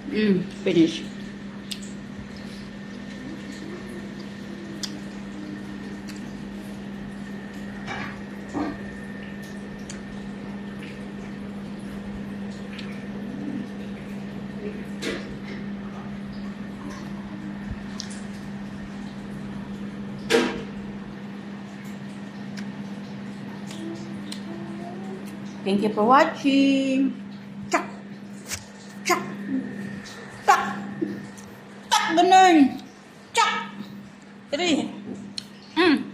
Finish. Thank you for watching. Chak! Chak! Tak! Tak! Ganun! Chak! 3. Mm.